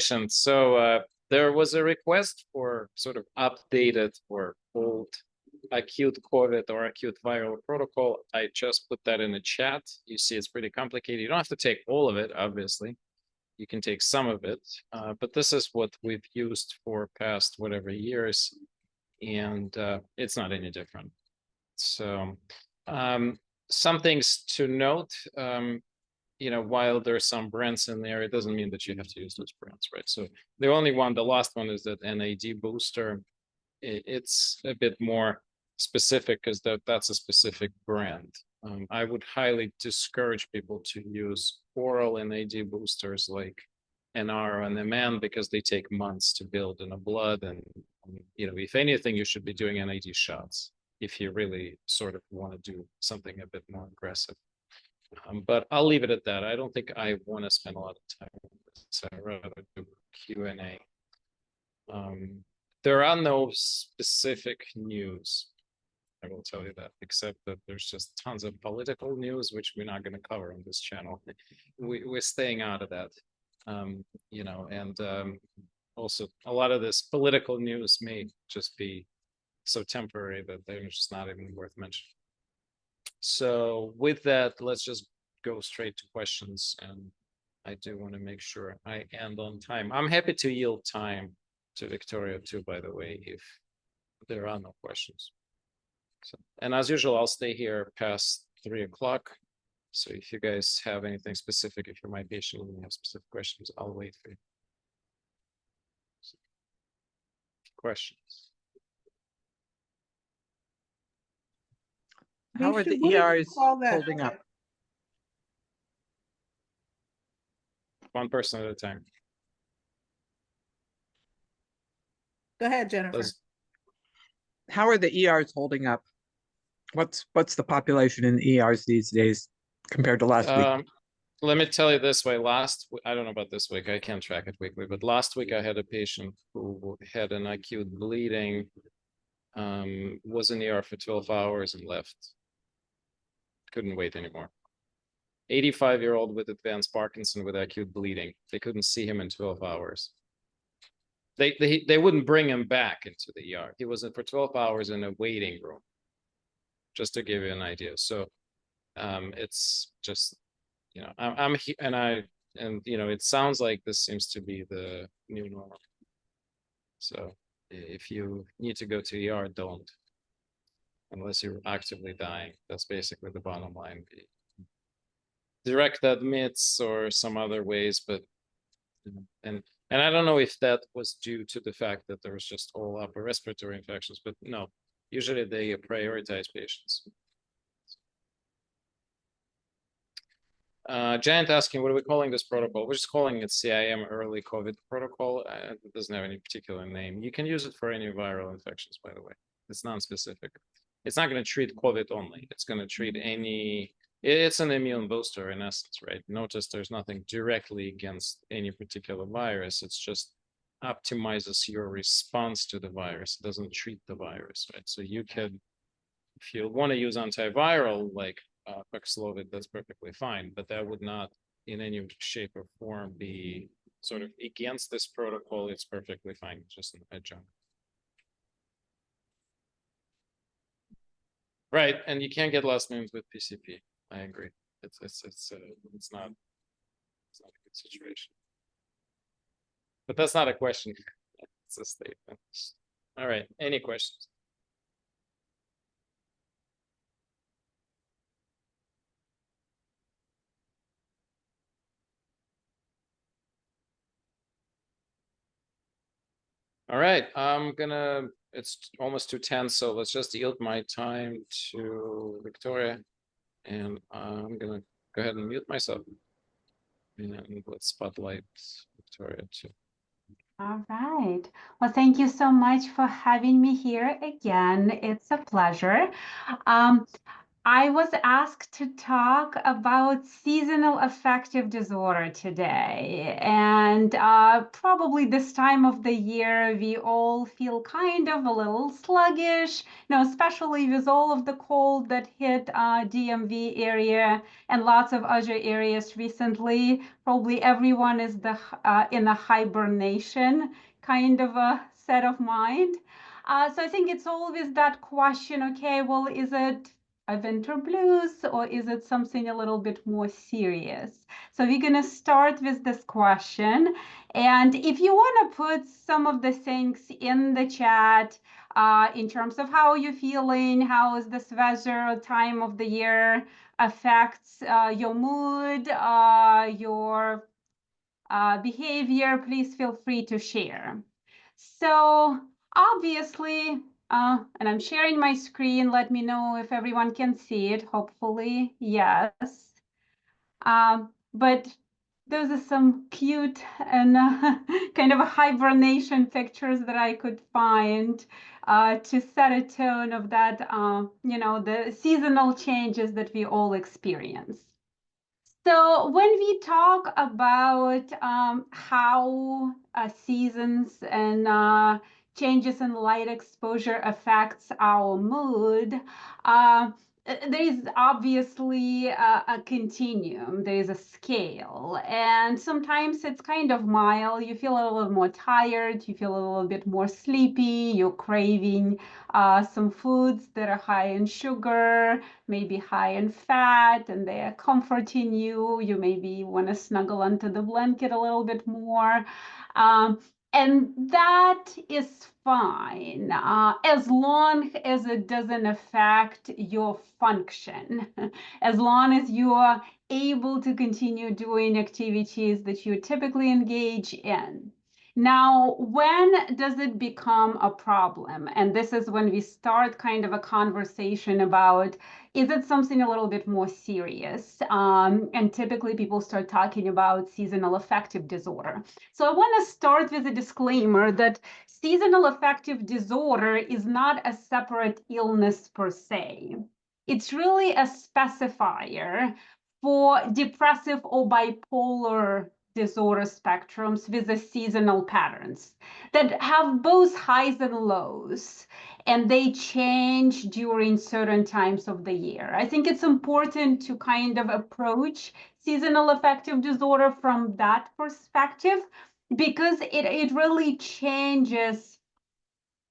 So there was a request for sort of updated or old acute COVID or acute viral protocol. I just put that in the chat. You see it's pretty complicated. You don't have to take all of it, obviously. You can take some of it, but this is what we've used for past whatever years, and it's not any different. So some things to note, while there's some brands in there, it doesn't mean that you have to use those brands, right? So the only one, the last one, is that NAD booster. It's a bit more specific because that's a specific brand. I would highly discourage people to use oral NAD boosters like NR and MN because they take months to build in the blood. And, if anything, you should be doing NAD shots if you really sort of want to do something a bit more aggressive. But I'll leave it at that. I don't think I want to spend a lot of time on this. I'd rather do Q&A. There are no specific news, I will tell you that, except that there's just tons of political news, which we're not going to cover on this channel. We're staying out of that, and also a lot of this political news may just be so temporary that they're just not even worth mentioning. So with that, let's just go straight to questions, and I do want to make sure I end on time. I'm happy to yield time to Viktoriya too, by the way, if there are no questions. So, and as usual, I'll stay here past 3 o'clock. So if you guys have anything specific, if you're my patient and you have specific questions, I'll wait for you. So, questions? How are the ERs holding up? One person at a time. Go ahead, Jennifer. How are the ERs holding up? What's the population in the ERs these days compared to last week? Let me tell you this way. I don't know about this week. I can't track it weekly, but last week I had a patient who had an acute bleeding, was in the ER for 12 hours and left. Couldn't wait anymore. 85-year-old with advanced Parkinson with acute bleeding. They couldn't see him in 12 hours. They wouldn't bring him back into the ER. He was in for 12 hours in a waiting room, just to give you an idea. So it's just, it sounds like this seems to be the new normal. So if you need to go to ER, don't, unless you're actively dying. That's basically the bottom line. Direct admits or some other ways, but and I don't know if that was due to the fact that there was just all upper respiratory infections, but no, usually they prioritize patients. Giant asking, what are we calling this protocol? We're just calling it CIM early COVID protocol. It doesn't have any particular name. You can use it for any viral infections, by the way. It's non-specific. It's not going to treat COVID only. It's going to treat any. It's an immune booster in essence, right? Notice there's nothing directly against any particular virus. It's just optimizes your response to the virus. It doesn't treat the virus, right? So you can, if you want to use antiviral like Paxlovid, that's perfectly fine, but that would not in any shape or form be sort of against this protocol. It's perfectly fine, just an adjunct. Right, and you can't get last names with PCP. I agree. It's not a good situation. But that's not a question. It's a statement. All right. Any questions? All right. It's almost 2:10, so let's just yield my time to Viktoriya. And I'm gonna go ahead and mute myself. And let's spotlight Viktoriya too. All right. Well, thank you so much for having me here again. It's a pleasure. I was asked to talk about seasonal affective disorder today. And probably this time of the year, we all feel kind of a little sluggish, especially with all of the cold that hit DMV area and lots of other areas recently. Probably everyone is in a hibernation kind of a set of mind. So I think it's always that question, okay, well, is it a winter blues or is it something a little bit more serious? So we're going to start with this question. And if you want to put some of the things in the chat in terms of how you're feeling, how is this weather, time of the year affects your mood, your behavior, please feel free to share. So obviously, and I'm sharing my screen. Let me know if everyone can see it. Hopefully, yes. But those are some cute and kind of a hibernation pictures that I could find to set a tone of that, the seasonal changes that we all experience. So when we talk about how seasons and changes in light exposure affects our mood, there is obviously a continuum. There is a scale, and sometimes it's kind of mild. You feel a little more tired. You feel a little bit more sleepy. You're craving some foods that are high in sugar, maybe high in fat, and they are comforting you. You maybe want to snuggle under the blanket a little bit more. And that is fine as long as it doesn't affect your function, as long as you are able to continue doing activities that you typically engage in. Now, when does it become a problem? And this is when we start kind of a conversation about, is it something a little bit more serious? And typically people start talking about seasonal affective disorder. So I want to start with a disclaimer that seasonal affective disorder is not a separate illness per se. It's really a specifier for depressive or bipolar disorder spectrums with the seasonal patterns that have both highs and lows, and they change during certain times of the year. I think it's important to kind of approach seasonal affective disorder from that perspective because it really changes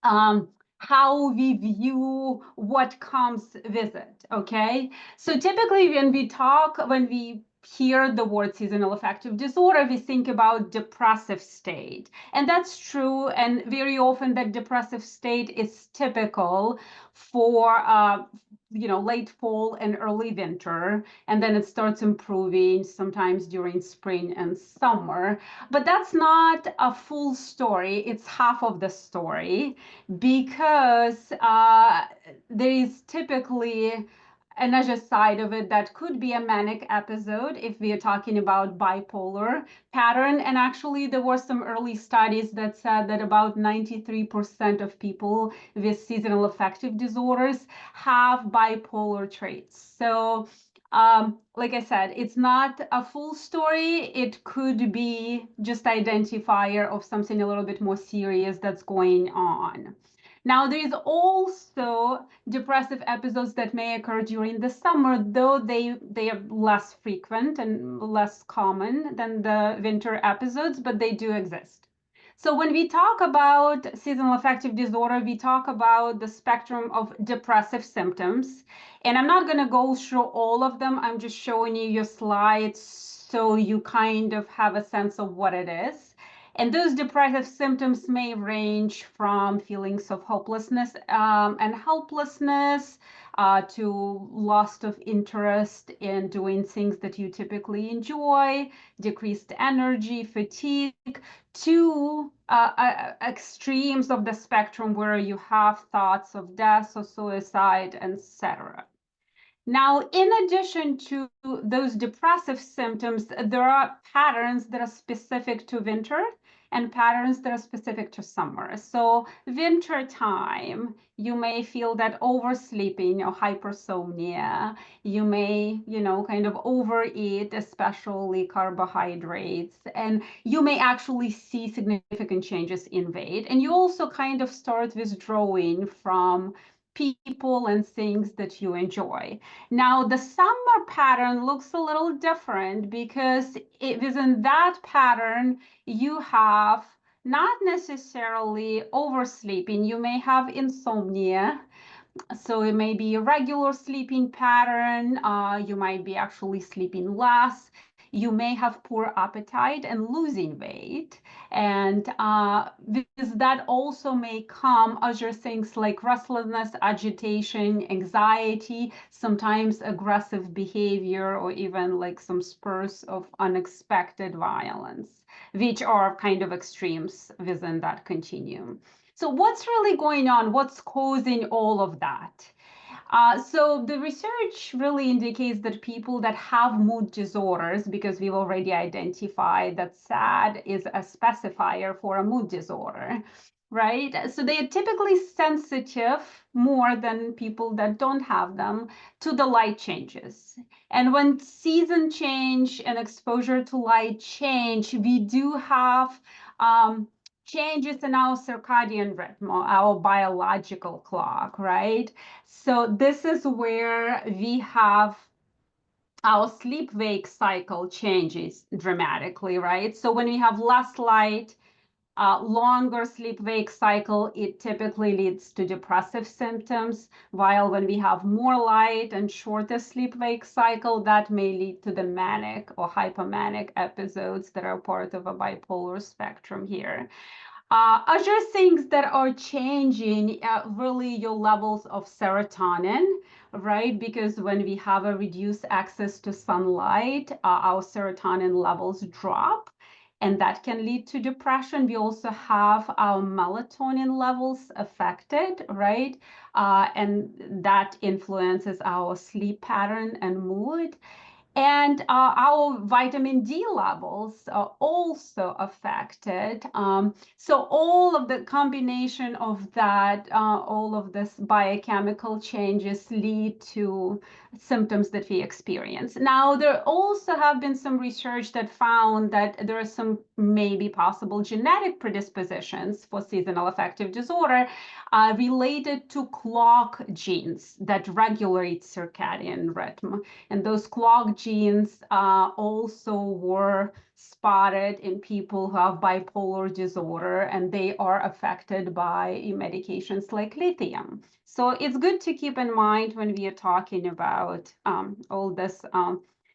how we view what comes with it, okay? So typically when we hear the word seasonal affective disorder, we think about depressive state. And that's true. And very often that depressive state is typical for late fall and early winter, and then it starts improving sometimes during spring and summer. But that's not a full story. It's half of the story because there is typically another side of it that could be a manic episode if we are talking about bipolar pattern. And actually, there were some early studies that said that about 93% of people with seasonal affective disorders have bipolar traits. So like I said, it's not a full story. It could be just identifier of something a little bit more serious that's going on. Now, there is also depressive episodes that may occur during the summer, though they are less frequent and less common than the winter episodes, but they do exist. So when we talk about seasonal affective disorder, we talk about the spectrum of depressive symptoms. And I'm not going to go through all of them. I'm just showing you your slides so you kind of have a sense of what it is. And those depressive symptoms may range from feelings of hopelessness and helplessness to loss of interest in doing things that you typically enjoy, decreased energy, fatigue, to extremes of the spectrum where you have thoughts of death or suicide, etc. Now, in addition to those depressive symptoms, there are patterns that are specific to winter and patterns that are specific to summer. So winter time, you may feel that oversleeping or hypersomnia. You may, kind of overeat, especially carbohydrates, and you may actually see significant changes in weight. And you also kind of start withdrawing from people and things that you enjoy. Now, the summer pattern looks a little different because within that pattern, you have not necessarily oversleeping. You may have insomnia. So it may be a regular sleeping pattern. You might be actually sleeping less. You may have poor appetite and losing weight. And with that also may come other things like restlessness, agitation, anxiety, sometimes aggressive behavior, or even like some spurs of unexpected violence, which are kind of extremes within that continuum. So what's really going on? What's causing all of that? So the research really indicates that people that have mood disorders, because we've already identified that SAD is a specifier for a mood disorder, right? So they are typically sensitive more than people that don't have them to the light changes. And when season change and exposure to light change, we do have changes in our circadian rhythm, our biological clock, right? So this is where we have our sleep-wake cycle changes dramatically, right? So when we have less light, longer sleep-wake cycle, it typically leads to depressive symptoms, while when we have more light and shorter sleep-wake cycle, that may lead to the manic or hypomanic episodes that are part of a bipolar spectrum here. Other things that are changing really your levels of serotonin, right? Because when we have a reduced access to sunlight, our serotonin levels drop, and that can lead to depression. We also have our melatonin levels affected, right? And that influences our sleep pattern and mood. And our vitamin D levels are also affected. So all of the combination of that, all of this biochemical changes lead to symptoms that we experience. Now, there also have been some research that found that there are some maybe possible genetic predispositions for seasonal affective disorder related to clock genes that regulate circadian rhythm. And those clock genes also were spotted in people who have bipolar disorder, and they are affected by medications like lithium. So it's good to keep in mind when we are talking about all this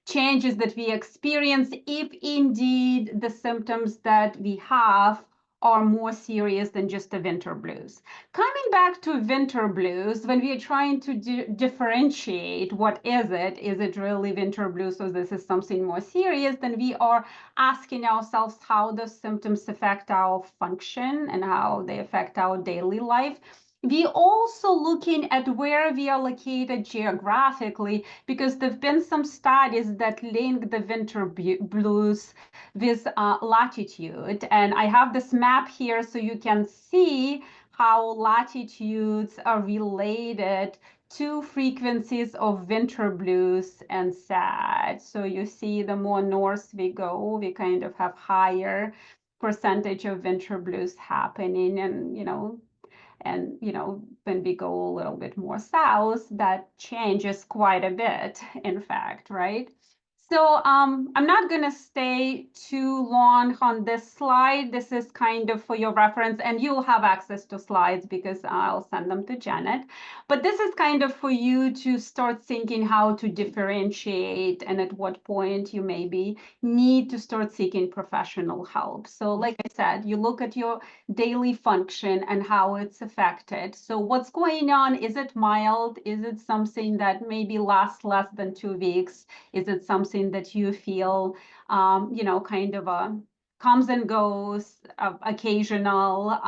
changes that we experience, if indeed the symptoms that we have are more serious than just the winter blues. Coming back to winter blues, when we are trying to differentiate what is it really winter blues, so this is something more serious, then we are asking ourselves how those symptoms affect our function and how they affect our daily life. We also looking at where we are located geographically, because there have been some studies that link the winter blues with latitude. And I have this map here so you can see how latitudes are related to frequencies of winter blues and SAD. So you see the more north we go, we kind of have higher percentage of winter blues happening, and when we go a little bit more south, that changes quite a bit, in fact, right? So I'm not going to stay too long on this slide. This is kind of for your reference, and you'll have access to slides because I'll send them to Janet. But this is kind of for you to start thinking how to differentiate and at what point you maybe need to start seeking professional help. So like I said, you look at your daily function and how it's affected. So what's going on? Is it mild? Is it something that maybe lasts less than 2 weeks? Is it something that you feel, kind of comes and goes, occasional?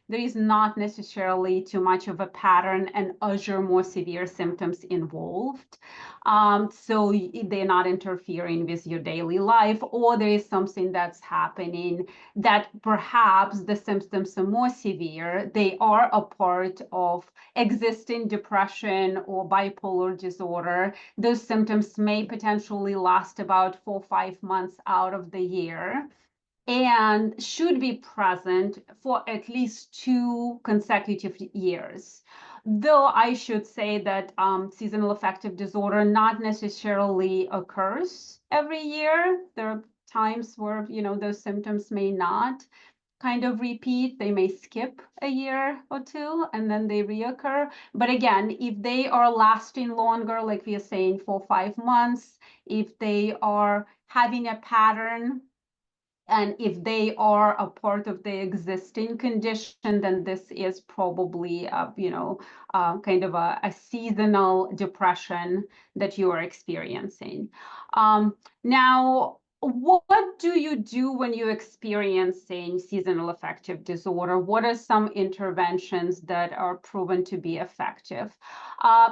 There is not necessarily too much of a pattern and other more severe symptoms involved. So they're not interfering with your daily life, or there is something that's happening that perhaps the symptoms are more severe. They are a part of existing depression or bipolar disorder. Those symptoms may potentially last about 4 or 5 months out of the year and should be present for at least 2 consecutive years. Though I should say that seasonal affective disorder not necessarily occurs every year. There are times where, those symptoms may not kind of repeat. They may skip a year or 2 and then they reoccur. But again, if they are lasting longer, like we are saying 4 or 5 months, if they are having a pattern, and if they are a part of the existing condition, then this is probably, kind of a seasonal depression that you are experiencing. Now, what do you do when you're experiencing seasonal affective disorder? What are some interventions that are proven to be effective?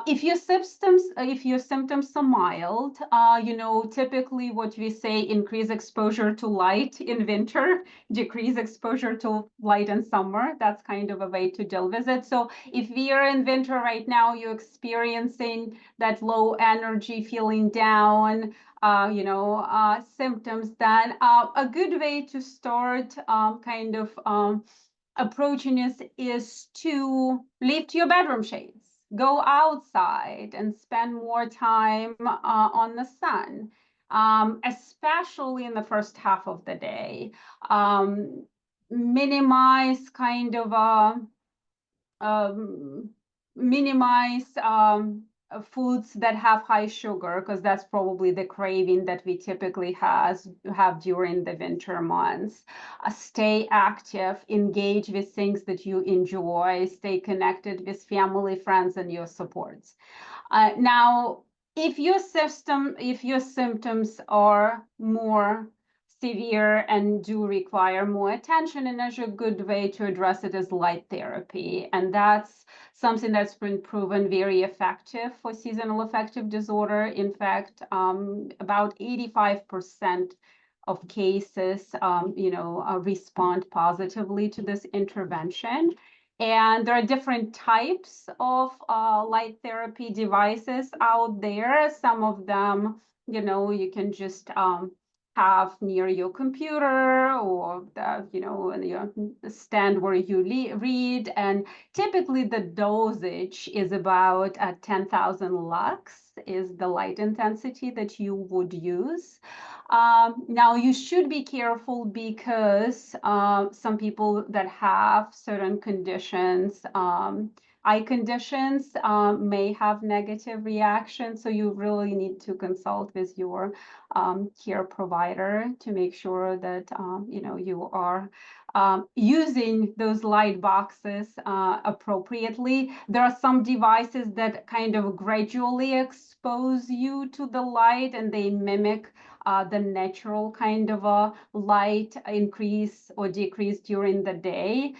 If your symptoms are mild, typically what we say, increase exposure to light in winter, decrease exposure to light in summer. That's kind of a way to deal with it. So if we are in winter right now, you're experiencing that low energy, feeling down, symptoms, then a good way to start approaching this is to lift your bedroom shades, go outside and spend more time on the sun, especially in the first half of the day. Minimize foods that have high sugar, because that's probably the craving that we typically have during the winter months. Stay active, engage with things that you enjoy, stay connected with family, friends, and your supports. Now, if your symptoms are more severe and do require more attention, and there's a good way to address it is light therapy. And that's something that's been proven very effective for seasonal affective disorder. In fact, about 85% of cases, respond positively to this intervention. And there are different types of light therapy devices out there. Some of them, you can just have near your computer, or your stand where you read. And typically the dosage is about 10,000 lux is the light intensity that you would use. Now you should be careful, because some people that have certain conditions, eye conditions, may have negative reactions. So you really need to consult with your care provider to make sure that you are using those light boxes appropriately. There are some devices that kind of gradually expose you to the light, and they mimic the natural kind of a light increase or decrease during the day.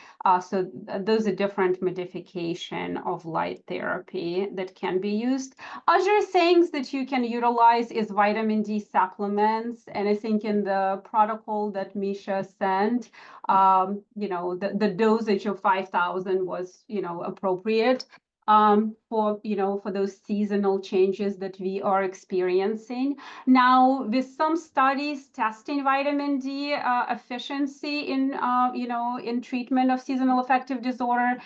So those are different modification of light therapy that can be used. Other things that you can utilize is vitamin D supplements. And I think in the protocol that Misha sent, the dosage of 5,000 was, appropriate for those seasonal changes that we are experiencing. Now, with some studies testing vitamin D efficiency in treatment of seasonal affective disorder,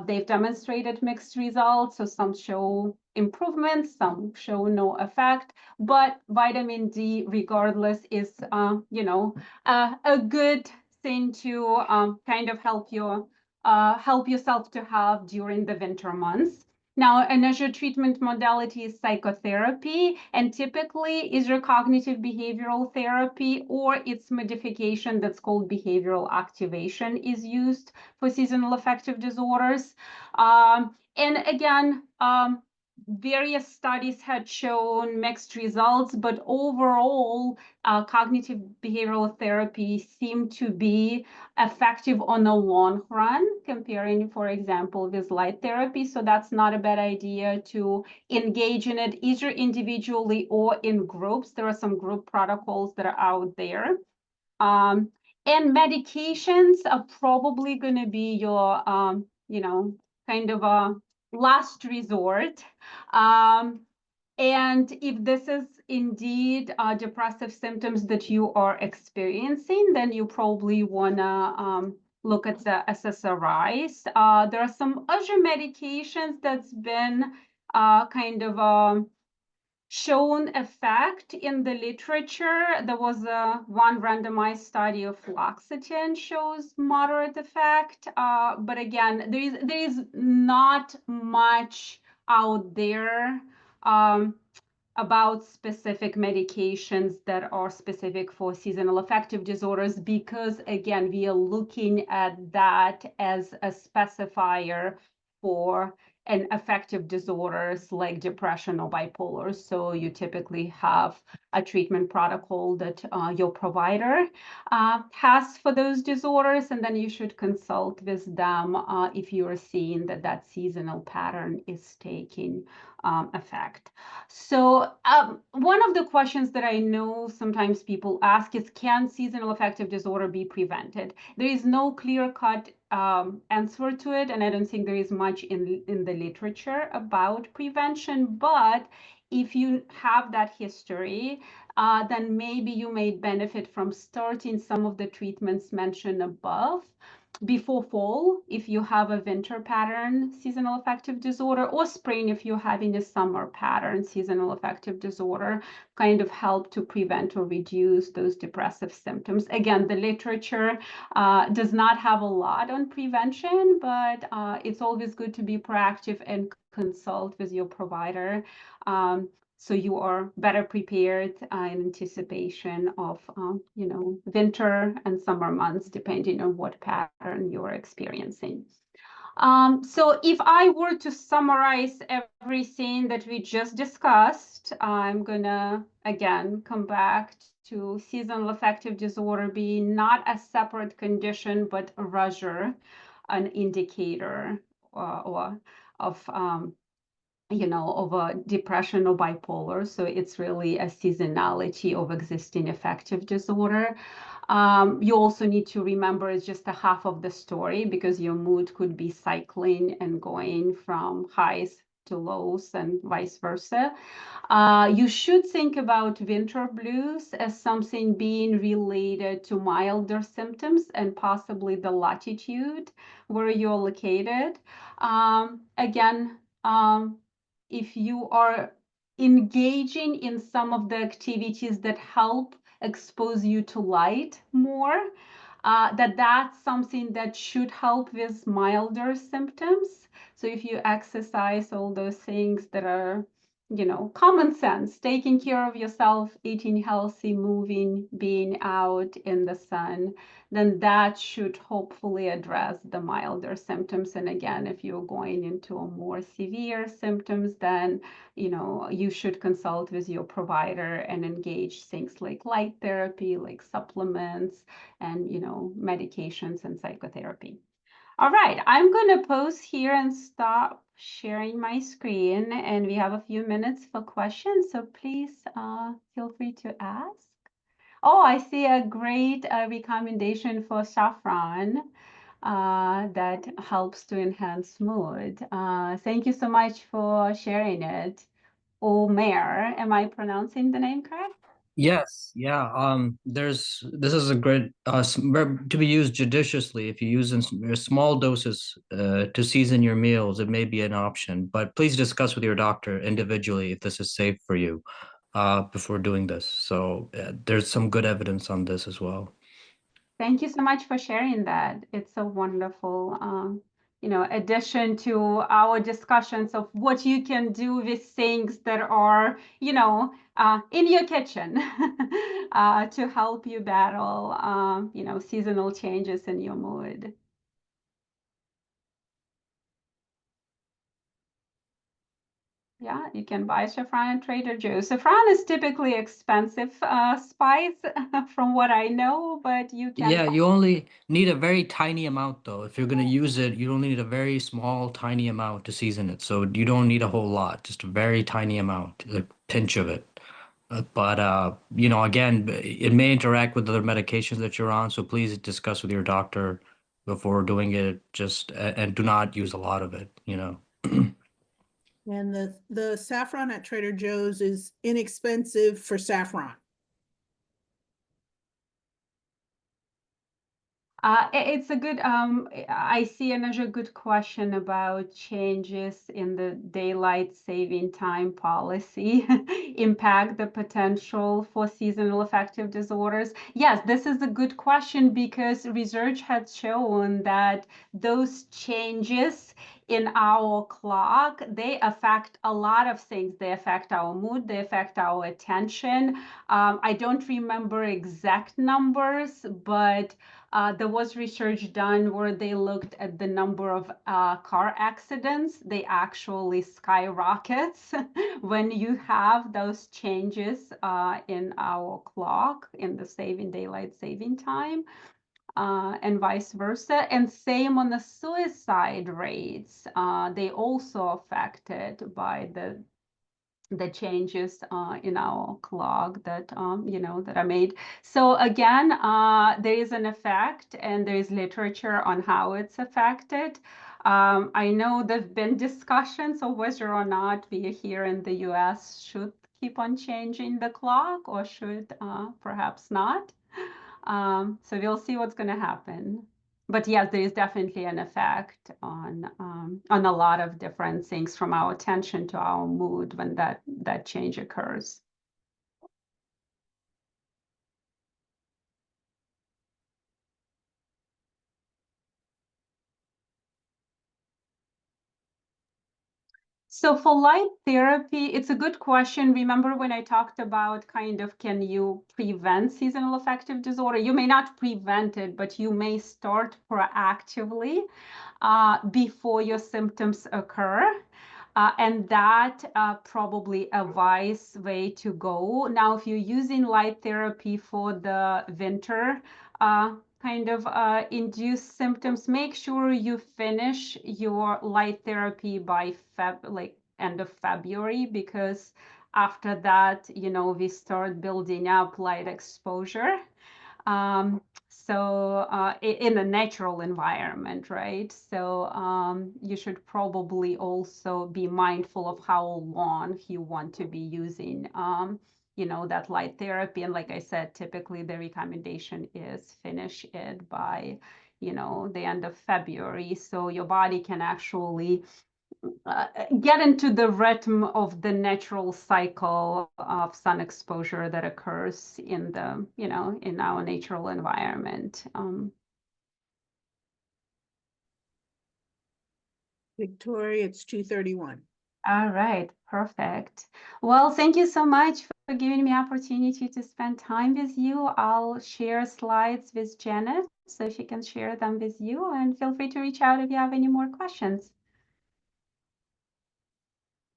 they've demonstrated mixed results. So some show improvements, some show no effect, but vitamin D, regardless, is a good thing to kind of help yourself to have during the winter months. Now, another treatment modality is psychotherapy, and typically either cognitive behavioral therapy or its modification that's called behavioral activation is used for seasonal affective disorders. And again, various studies had shown mixed results, but overall, cognitive behavioral therapy seemed to be effective on the long run, comparing, for example, with light therapy. So that's not a bad idea to engage in it either individually or in groups. There are some group protocols that are out there. And medications are probably going to be your, kind of a last resort. And if this is indeed depressive symptoms that you are experiencing, then you probably want to look at the SSRIs. There are some other medications that's been kind of shown effect in the literature. There was one randomized study of fluoxetine shows moderate effect, but again, there is not much out there about specific medications that are specific for seasonal affective disorders, because again, we are looking at that as a specifier for an affective disorders like depression or bipolar. So you typically have a treatment protocol that your provider has for those disorders, and then you should consult with them if you are seeing that that seasonal pattern is taking effect. So one of the questions that I know sometimes people ask is, can seasonal affective disorder be prevented? There is no clear-cut answer to it, and I don't think there is much in the literature about prevention. But if you have that history, then maybe you may benefit from starting some of the treatments mentioned above before fall if you have a winter pattern seasonal affective disorder, or spring if you're having a summer pattern seasonal affective disorder, kind of help to prevent or reduce those depressive symptoms. Again, the literature does not have a lot on prevention, but it's always good to be proactive and consult with your provider. So you are better prepared in anticipation of, winter and summer months, depending on what pattern you're experiencing. So if I were to summarize everything that we just discussed, I'm gonna, again, come back to seasonal affective disorder being not a separate condition, but rather an indicator or of of a depression or bipolar. So it's really a seasonality of existing affective disorder. You also need to remember it's just a half of the story, because your mood could be cycling and going from highs to lows and vice versa. You should think about winter blues as something being related to milder symptoms and possibly the latitude where you're located. Again, if you are engaging in some of the activities that help expose you to light more, that's something that should help with milder symptoms. So if you exercise, all those things that are, common sense, taking care of yourself, eating healthy, moving, being out in the sun, then that should hopefully address the milder symptoms. And again, if you're going into a more severe symptoms, then you should consult with your provider and engage things like light therapy, like supplements, and medications and psychotherapy. All right, I'm going to pause here and stop sharing my screen, and we have a few minutes for questions, so please feel free to ask. Oh, I see a great recommendation for Saffron that helps to enhance mood. Thank you so much for sharing it. Omer, am I pronouncing the name correct? Yes, yeah. This is a great verb to be used judiciously. If you use in small doses to season your meals, it may be an option. But please discuss with your doctor individually if this is safe for you before doing this. So there's some good evidence on this as well. Thank you so much for sharing that. It's a wonderful, addition to our discussions of what you can do with things that are, in your kitchen to help you battle, seasonal changes in your mood. Yeah, you can buy saffron at Trader Joe's. Saffron is typically expensive spice from what I know, but you can Yeah, you only need a very tiny amount though. If you're gonna use it, you only need a very small, tiny amount to season it. So you don't need a whole lot, just a very tiny amount, a pinch of it. You know, again, it may interact with other medications that you're on, so please discuss with your doctor before doing it. Just and do not use a lot of it, you know. And the saffron at Trader Joe's is inexpensive for saffron. It's a good, I see another good question about changes in the daylight saving time policy impact the potential for seasonal affective disorders. Yes, this is a good question because research has shown that those changes in our clock, they affect a lot of things. They affect our mood, they affect our attention. I don't remember exact numbers, but there was research done where they looked at the number of car accidents. They actually skyrockets when you have those changes in our clock, in the daylight saving time, and vice versa. And same on the suicide rates. They also affected by the changes in our clock that that are made. So again, there is an effect, and there is literature on how it's affected. I know there've been discussions of whether or not we here in the U.S. should keep on changing the clock or should perhaps not. So we'll see what's going to happen. But yes, there is definitely an effect on a lot of different things, from our attention to our mood when that change occurs. So for light therapy, it's a good question. Remember when I talked about kind of, can you prevent seasonal affective disorder? You may not prevent it, but you may start proactively before your symptoms occur. And that probably a wise way to go. Now, if you're using light therapy for the winter kind of induced symptoms, make sure you finish your light therapy by end of February, because after that, we start building up light exposure. In a natural environment, right? So you should probably also be mindful of how long you want to be using that light therapy. And like I said, typically the recommendation is finish it by the end of February, so your body can actually get into the rhythm of the natural cycle of sun exposure that occurs in in our natural environment. Victoria, it's 2:31. All right, perfect. Well, thank you so much for giving me opportunity to spend time with you. I'll share slides with Janet so she can share them with you, and feel free to reach out if you have any more questions.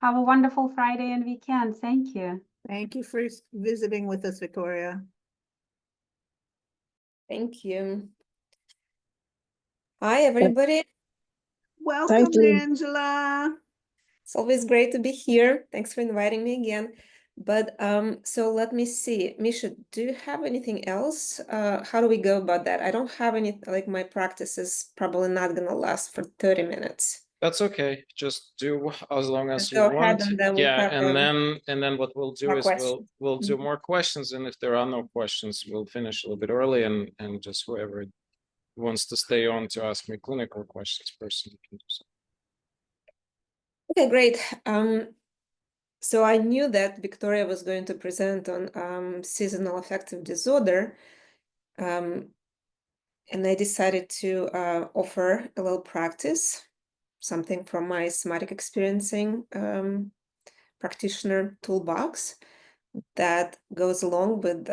Have a wonderful Friday and weekend. Thank you. Thank you for visiting with us, Victoria. Thank you. Hi, everybody. Welcome, Angela. It's always great to be here. Thanks for inviting me again. But so let me see. Misha, do you have anything else? How do we go about that? I don't have any, like my practice is probably not gonna last for 30 minutes. That's okay. Just do as long as Just you go ahead want. and then we Yeah, have, and then what we'll do more is questions. we'll do more questions, and if there are no questions, we'll finish a little bit early, and just whoever wants to stay on to ask me clinical questions personally can do so. Okay, great. So I knew that Victoria was going to present on seasonal affective disorder. And I decided to offer a little practice, something from my somatic experiencing practitioner toolbox that goes along with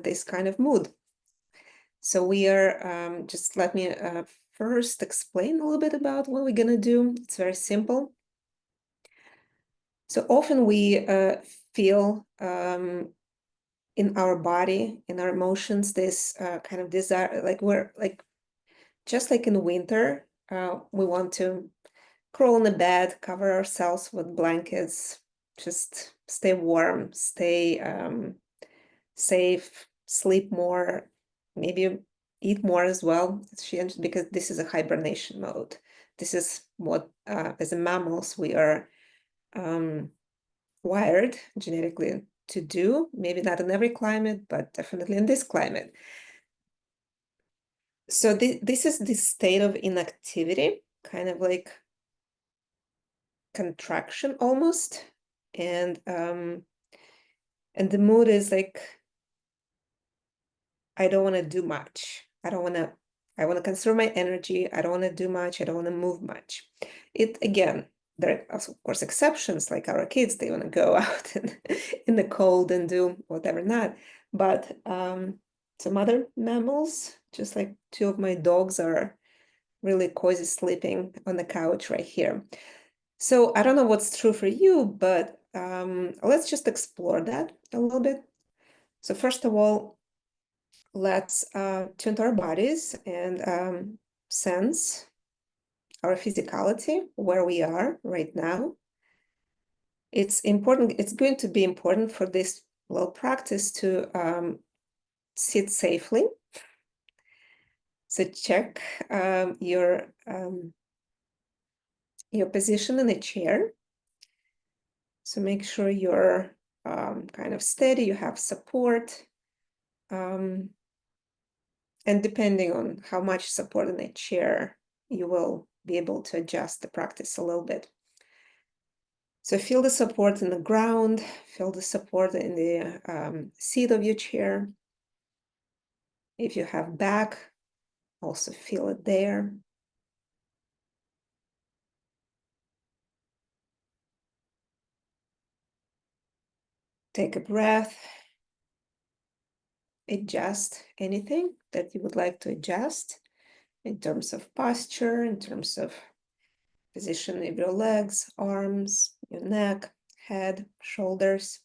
this kind of mood. So we are, just let me first explain a little bit about what we're gonna do. It's very simple. So often we feel in our body, in our emotions, this kind of desire, like we're like, just like in winter, we want to crawl in the bed, cover ourselves with blankets, just stay warm, stay safe, sleep more, maybe eat more as well, because this is a hibernation mode. This is what, as a mammals, we are wired genetically to do, maybe not in every climate, but definitely in this climate. So this is the state of inactivity, kind of like contraction almost. And the mood is like, I don't want to do much. I want to conserve my energy. I don't want to do much. I don't want to move much. It, again, there are, of course, exceptions, like our kids, they want to go out in the cold and do whatever not. But some other mammals, just like two of my dogs, are really cozy sleeping on the couch right here. So I don't know what's true for you, but let's just explore that a little bit. So first of all, let's tune to our bodies and sense our physicality, where we are right now. It's important, it's going to be important for this little practice to sit safely. So check your position in a chair. So make sure you're kind of steady, you have support. And depending on how much support in a chair, you will be able to adjust the practice a little bit. So feel the support in the ground, feel the support in the seat of your chair. If you have back, also feel it there. Take a breath. Adjust anything that you would like to adjust in terms of posture, in terms of position of your legs, arms, your neck, head, shoulders.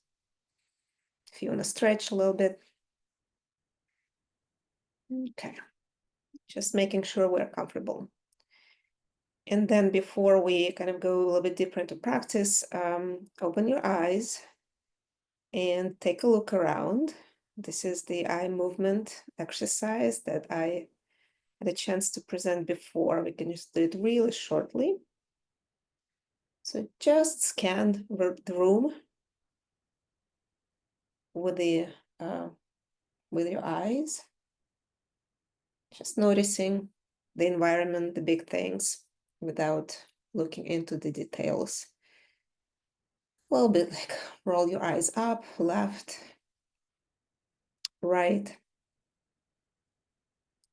If you want to stretch a little bit. Okay, just making sure we're comfortable. And then before we kind of go a little bit deeper into practice, open your eyes and take a look around. This is the eye movement exercise that I had a chance to present before. We can just do it really shortly. So just scan the room with your eyes, just noticing the environment, the big things, without looking into the details. A little bit like roll your eyes up, left, right.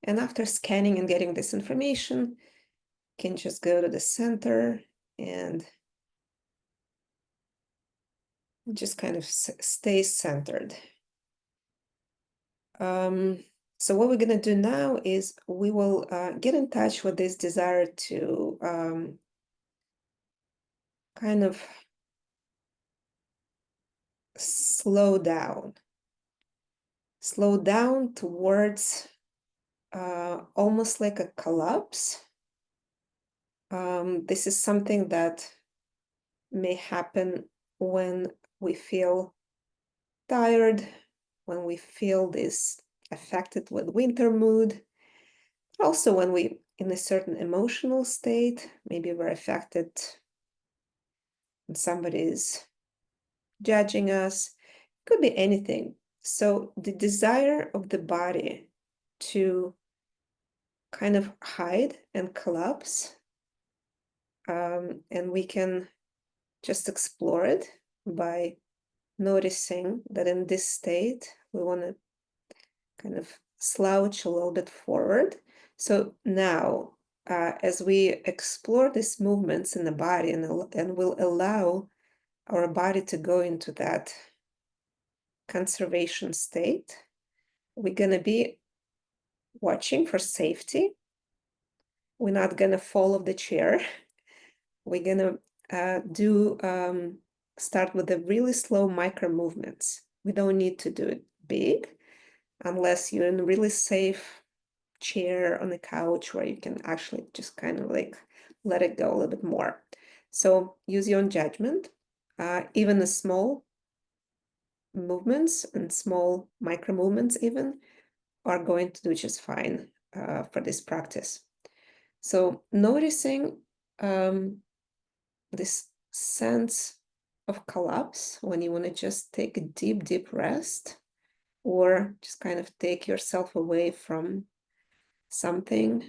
And after scanning and getting this information, you can just go to the center and just kind of stay centered. So what we're going to do now is we will get in touch with this desire to kind of slow down towards almost like a collapse. This is something that may happen when we feel tired, when we feel this affected with winter mood, also when we in a certain emotional state, maybe we're affected when somebody's judging us, could be anything. So the desire of the body to kind of hide and collapse, and we can just explore it by noticing that in this state, we want to kind of slouch a little bit forward. So now, as we explore these movements in the body and will allow our body to go into that conservation state, we're going to be watching for safety. We're not going to fall off the chair. We're going to do start with the really slow micro movements. We don't need to do it big unless you're in a really safe chair on the couch where you can actually just kind of like let it go a little bit more. So use your own judgment. Even the small movements and small micro movements even are going to do just fine for this practice. So noticing this sense of collapse when you want to just take a deep, deep rest, or just kind of take yourself away from something.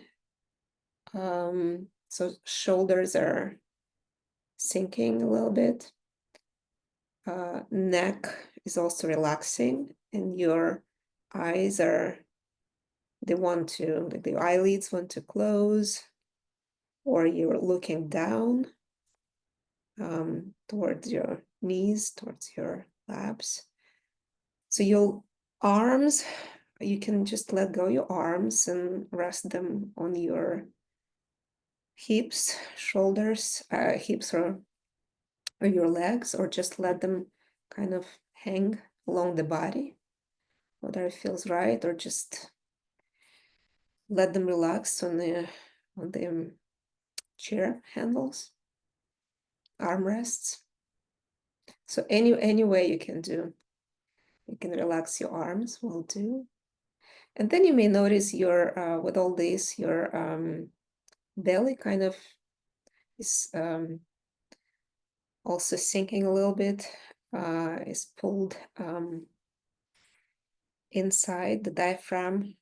So shoulders are sinking a little bit. Neck is also relaxing, and your eyes are, they want to, like the eyelids want to close, or you're looking down towards your knees, towards your laps. So your arms, you can just let go your arms and rest them on your hips, shoulders, hips or your legs, or just let them kind of hang along the body, whether it feels right, or just let them relax on the chair handles, armrests. So any way you can do. You can relax your arms, will do. And then you may notice your, with all this, your belly kind of is also sinking a little bit, is pulled inside. The diaphragm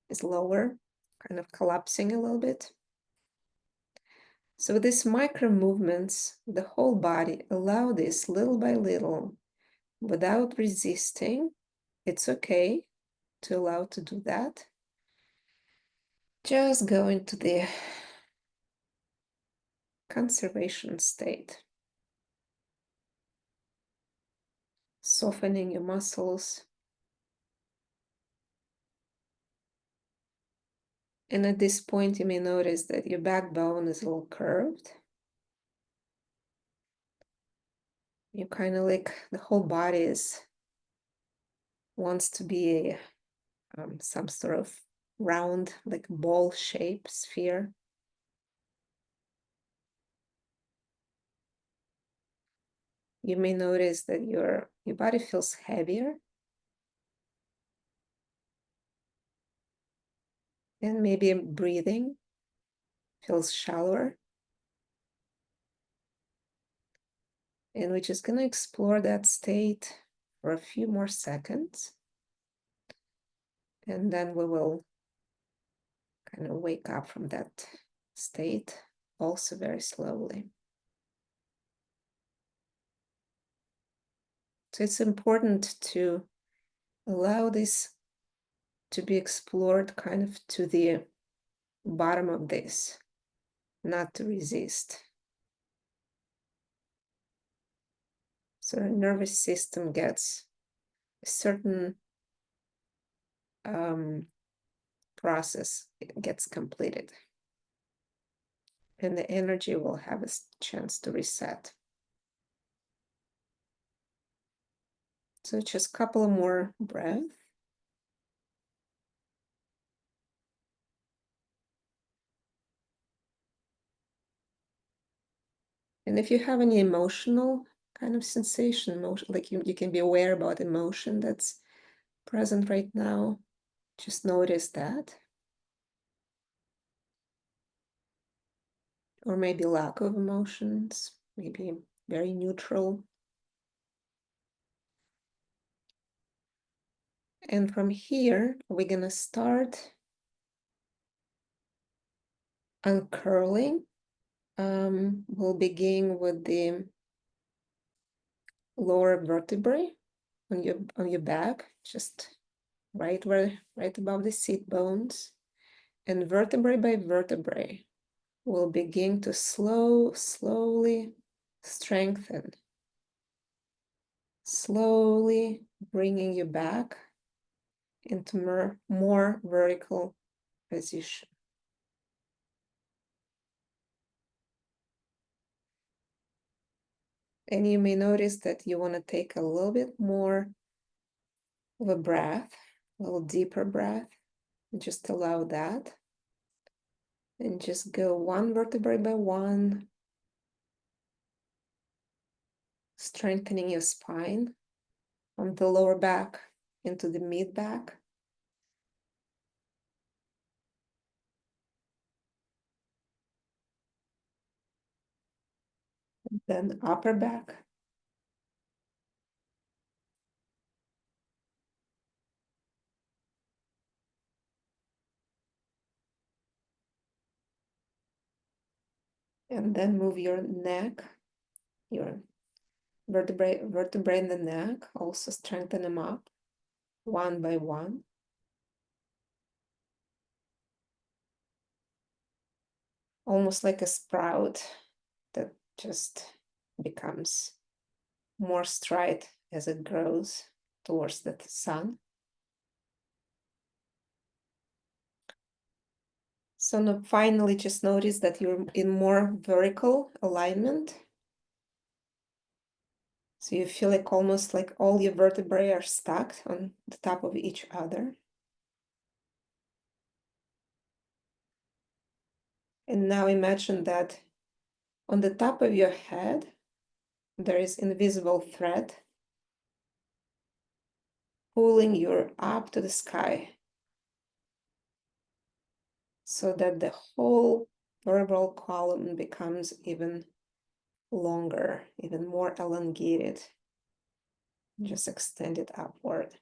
is lower, kind of collapsing a little bit. So these micro movements, the whole body, allow this little by little without resisting. It's okay to allow to do that. Just go into the conservation state. Softening your muscles. And at this point, you may notice that your backbone is a little curved. You kind of like, the whole body wants to be some sort of round, like ball shape, sphere. You may notice that your body feels heavier. And maybe breathing feels shallower. And we're just going to explore that state for a few more seconds. And then we will kind of wake up from that state, also very slowly. So it's important to allow this to be explored kind of to the bottom of this, not to resist. So the nervous system gets a certain process, it gets completed. And the energy will have a chance to reset. So just a couple more breaths. And if you have any emotional kind of sensation, like you can be aware about emotion that's present right now, just notice that. Or maybe lack of emotions, maybe very neutral. And from here, we're gonna start uncurling. We'll begin with the lower vertebrae on your back, just right above the seat bones, and vertebrae by vertebrae will begin to slowly strengthen, slowly bringing you back into more vertical position. And you may notice that you want to take a little bit more of a breath, a little deeper breath. Just allow that. And just go one vertebrae by one, strengthening your spine from the lower back into the mid back. And then upper back. And then move your neck, your vertebrae in the neck, also strengthen them up one by one. Almost like a sprout that just becomes more straight as it grows towards the sun. So now finally just notice that you're in more vertical alignment. So you feel like almost like all your vertebrae are stacked on the top of each other. And now imagine that on the top of your head, there is invisible thread pulling you up to the sky, so that the whole vertebral column becomes even longer, even more elongated, just extend it upward.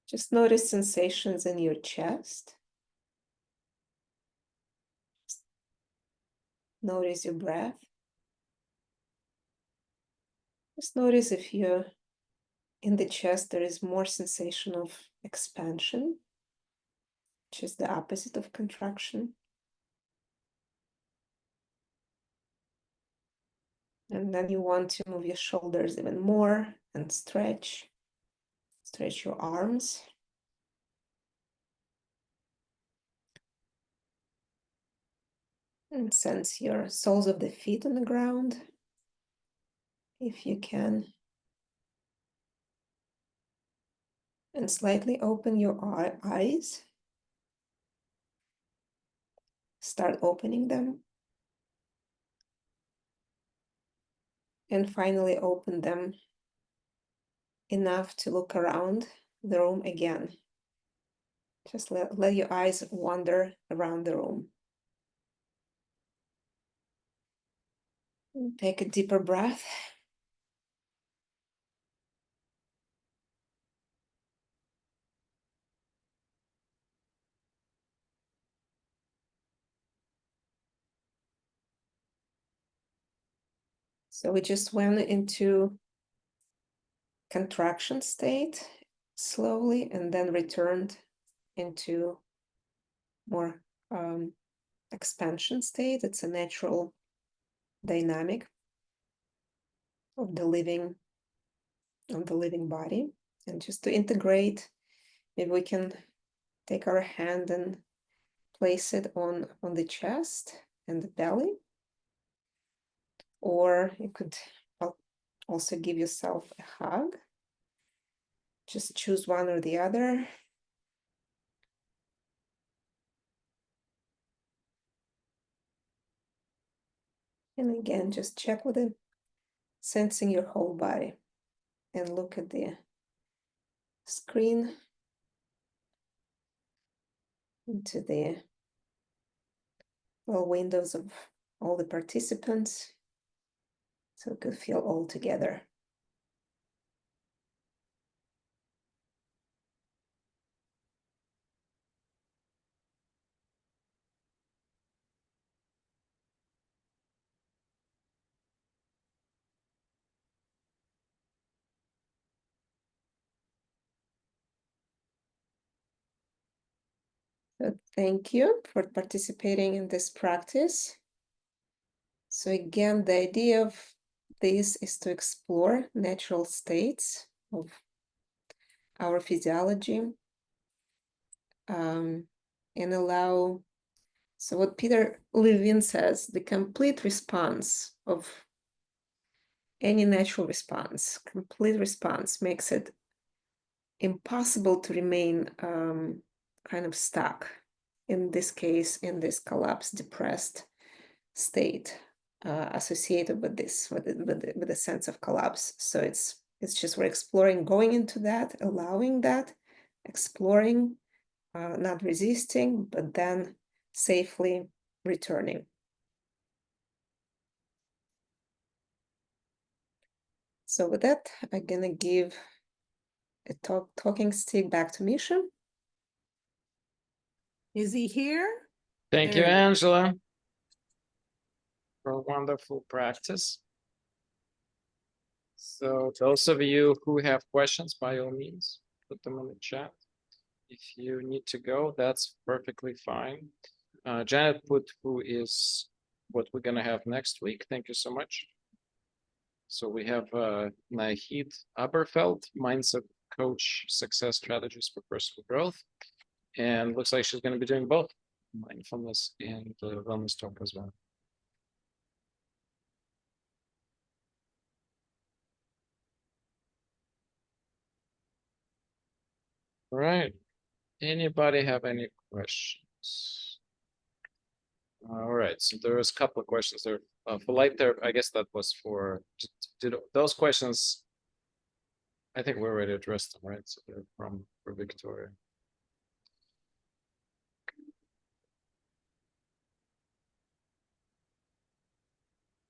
Just notice sensations in your chest. Notice your breath. Just notice if you're in the chest, there is more sensation of expansion, which is the opposite of contraction. And then you want to move your shoulders even more and stretch your arms. And sense your soles of the feet on the ground, if you can. And slightly open your eyes. Start opening them. And finally open them enough to look around the room again. Just let your eyes wander around the room. Take a deeper breath. So we just went into contraction state slowly and then returned into more expansion state. It's a natural dynamic of the living body. And just to integrate, maybe we can take our hand and place it on the chest and the belly. Or you could also give yourself a hug. Just choose one or the other. And again, just check with it, sensing your whole body. And look at the screen, into the windows of all the participants, so we could feel all together. So thank you for participating in this practice. So again, the idea of this is to explore natural states of our physiology, and allow So what Peter Levine says, the complete response of any natural response, complete response makes it impossible to remain kind of stuck, in this case, in this collapsed, depressed state associated with this, with the sense of collapse. So it's just we're exploring, going into that, allowing that, exploring, not resisting, but then safely returning. So with that, I'm gonna give a talking stick back to Misha. Is he here? Thank you, There he is. Angela, for a wonderful practice. So those of you who have questions, by all means, put them in the chat. If you need to go, that's perfectly fine. Janet put what we're gonna have next week. Thank you so much. So we have Nahid Aberfeld, Mindset Coach, Success Strategies for Personal Growth. And looks like she's going to be doing both mindfulness and wellness talk as well. All right. Anybody have any questions? All right. So there was a couple of questions there. For light therapy, I guess that was for, did those questions, I think we already addressed them, right? So they're for Viktoriya.